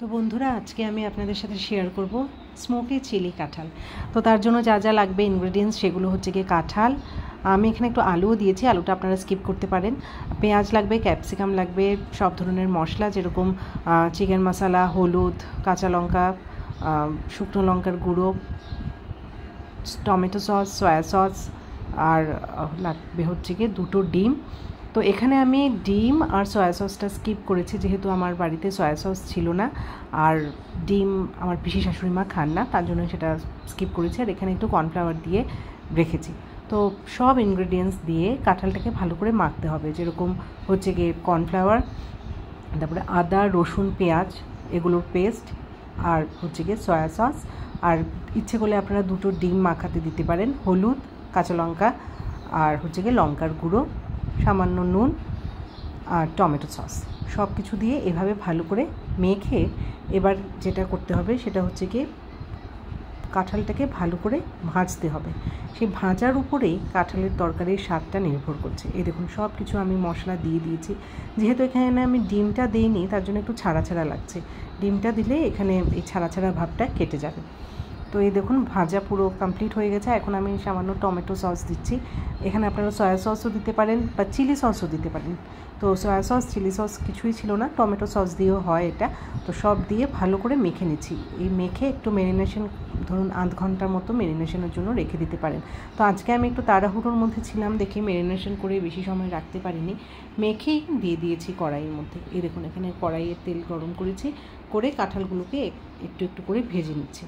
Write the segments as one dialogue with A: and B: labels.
A: তো বন্ধুরা আজকে আমি আপনাদের সাথে শেয়ার করব স্মোকি চিলি কাঁঠাল। তো তার জন্য যা যা লাগবে ইনগ্রেডিয়েন্টস সেগুলো হচ্ছে গিয়ে কাঁঠাল, আমি এখানে একটু আলুও দিয়েছি, আলুটা আপনারা স্কিপ করতে পারেন। পেঁয়াজ লাগবে, ক্যাপসিকাম লাগবে, সব ধরনের মশলা যেরকম চিকেন মশলা, হলুদ, কাঁচা লঙ্কা, শুকনো লঙ্কার গুঁড়ো, টমেটো সস, সয়া সস, আর লাগবে হচ্ছে গিয়ে 2টো ডিম। তো এখানে আমি ডিম আর সয়া সসটা স্কিপ করেছি যেহেতু আমার বাড়িতে সয়া সস ছিল না, আর ডিম আমার পিসি শাশুড়ি মা খান না, তার জন্য সেটা স্কিপ করেছি। আর এখানে একটু কর্নফ্লাওয়ার দিয়ে রেখেছি। তো সব ইনগ্রেডিয়েন্টস দিয়ে কাঁঠালটাকে ভালো করে মাখতে হবে, যেরকম হচ্ছে গিয়ে কর্নফ্লাওয়ার, তারপরে আদা, রসুন, পেঁয়াজ এগুলোর পেস্ট, আর হচ্ছে গিয়ে সয়া সস, আর ইচ্ছে করলে আপনারা 2টো ডিম মাখাতে দিতে পারেন, হলুদ, কাঁচা লঙ্কা, আর হচ্ছে গিয়ে লঙ্কার গুঁড়ো, সামান্য নুন, আর টমেটো সস, সব কিছু দিয়ে এভাবে ভালো করে মেখে এবার যেটা করতে হবে সেটা হচ্ছে গিয়ে কাঁঠালটাকে ভালো করে ভাজতে হবে। সেই ভাজার উপরেই কাঁঠালের তরকারির স্বাদটা নির্ভর করছে। এই দেখুন সব কিছু আমি মশলা দিয়ে দিয়েছি, যেহেতু এখানে আমি ডিমটা দিইনি তার জন্য একটু ছাড়া ছাড়া লাগছে, ডিমটা দিলে এখানে এই ছাড়া ছাড়া ভাবটা কেটে যাবে। তো এই দেখুন ভাজা পুরো কমপ্লিট হয়ে গেছে। এখন আমি সামান্য টমেটো সস দিচ্ছি, এখানে আপনারা সয়া সসও দিতে পারেন বা চিলি সসও দিতে পারেন। তো সয়া সস, চিলি সস কিছুই ছিল না, টমেটো সস দিয়েও হয় এটা। তো সব দিয়ে ভালো করে মেখে নিচ্ছি। এই মেখে একটু ম্যারিনেশন, ধরুন 8 ঘন্টার মতো ম্যারিনেশনের জন্য রেখে দিতে পারেন। তো আজকে আমি একটু তাড়াহুড়োর মধ্যে ছিলাম দেখে ম্যারিনেশন করে বেশি সময় রাখতে পারিনি, মেখেই দিয়ে দিয়েছি কড়াইয়ের মধ্যে। এই দেখুন এখানে কড়াইয়ের তেল গরম করেছি, করে কাঁঠালগুলোকে একটু একটু করে ভেজে নিচ্ছি।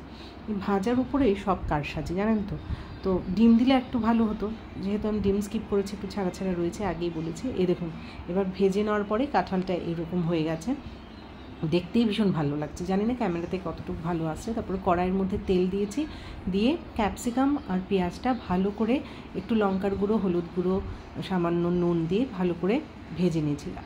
A: ভাজার উপরে সব কারসাজি জানেন তো। তো ডিম দিলে একটু ভালো হতো, যেহেতু আমি ডিম স্কিপ করেছি, একটু ছাড়া ছাড়া রয়েছে, আগেই বলেছি। এই দেখুন এবার ভেজে নেওয়ার পরে কাঁঠালটা এরকম হয়ে গেছে, দেখতেই ভীষণ ভালো লাগছে। জানি না ক্যামেরাতে কতটুকু ভালো আসছে। তারপরে কড়াইয়ের মধ্যে তেল দিয়েছি, দিয়ে ক্যাপসিকাম আর পেঁয়াজটা ভালো করে একটু লঙ্কার গুঁড়ো, হলুদ গুঁড়ো, সামান্য নুন দিয়ে ভালো করে ভেজে নিয়েছিলাম।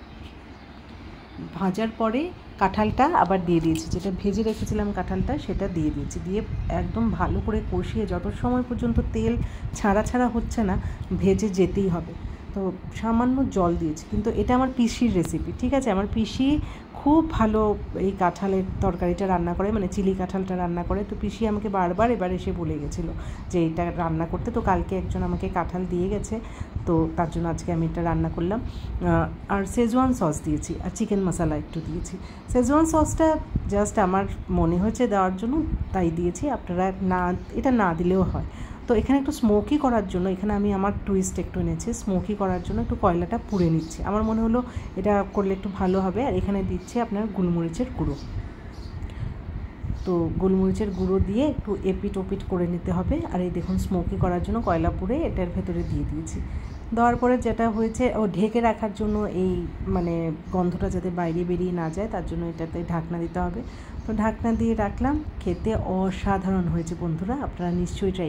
A: ভাজার পরে কাঁঠালটা আবার দিয়ে দিয়েছি, যেটা ভেজে রেখেছিলাম কাঁঠালটা সেটা দিয়ে দিয়েছি, দিয়ে একদম ভালো করে কষিয়ে যত সময় পর্যন্ত তেল ছাড়া ছাড়া হচ্ছে না ভেজে যেতেই হবে। তো সামান্য জল দিয়েছি, কিন্তু এটা আমার পিসির রেসিপি, ঠিক আছে। আমার পিসি খুব ভালো এই কাঁঠালের তরকারিটা রান্না করে, মানে চিলি কাঁঠালটা রান্না করে। তো পিসি আমাকে বারবার এবার এসে বলে গেছিলো যে এটা রান্না করতে। তো কালকে একজন আমাকে কাঁঠাল দিয়ে গেছে, তো তার জন্য আজকে আমি এটা রান্না করলাম। আর শেজওয়ান সস দিয়েছি, আর চিকেন মশলা একটু দিয়েছি। শেজওয়ান সসটা জাস্ট আমার মনে হয়েছে দেওয়ার জন্য তাই দিয়েছি, আপনারা এটা না দিলেও হয়। তো এখানে একটু স্মোকি করার জন্য এখানে আমি আমার টুইস্ট একটু এনেছি, স্মোকি করার জন্য একটু কয়লাটা পুড়ে নিচ্ছি, আমার মনে হলো এটা করলে একটু ভালো হবে। আর এখানে দিচ্ছি আপনার গোলমরিচের গুঁড়ো। তো গোলমরিচের গুঁড়ো দিয়ে একটু এপিট ওপিট করে নিতে হবে। আর এই দেখুন স্মোকি করার জন্য কয়লা পুড়ে এটার ভেতরে দিয়ে দিয়েছি। দেওয়ার পরে যেটা হয়েছে, ঢেকে রাখার জন্য এই মানে গন্ধটা যাতে বাইরে বেরিয়ে না যায় তার জন্য এটাতে ঢাকনা দিতে হবে। তো ঢাকনা দিয়ে রাখলাম। খেতে অসাধারণ হয়েছে বন্ধুরা, আপনারা নিশ্চয়ই ট্রাই